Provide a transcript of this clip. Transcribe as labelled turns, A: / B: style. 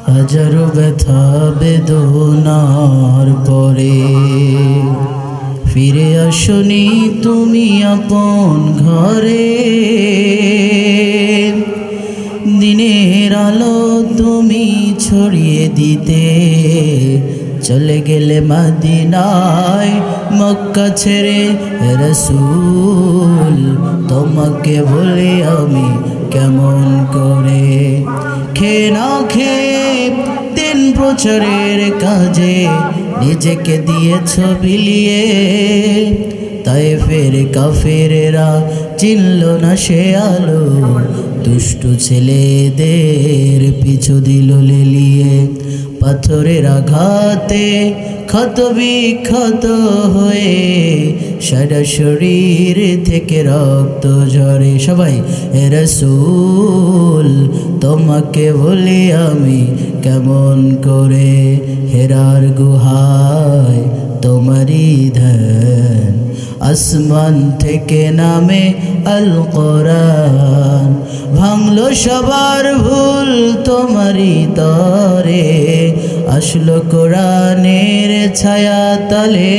A: হাজারো ব্যথা বেদনার পরে ফিরে আসনি তুমি আপন ঘরে। দিনের আলো তুমি ছড়িয়ে দিতে চলে গেলে মদিনায় মক্কা ছেড়ে। রাসূল তোমাকে বলি আমি কেমন করে, খেয়ে না খেয়ে দিন প্রচারের কাজে নিজেকে দিয়েছ বিলিয়ে। তায়েফের কাফেরেরা চিনল না সে আলো, দুষ্টু ছেলেদের পিছু দিল লেলিয়ে। পাথরের আঘাতে ক্ষত বিক্ষত হয়ে সারা শরীর থেকে রক্ত ঝরে। সবাই রাসূল তোমাকে বলি আমি কেমন করে, হেরার গুহায় তোমারই ধ্যান, আসমান থেকে নামে আল কোরআন। ভাঙলো সবার ভুল তোমারই তরে, আসলো কোরআনের ছায়া তলে।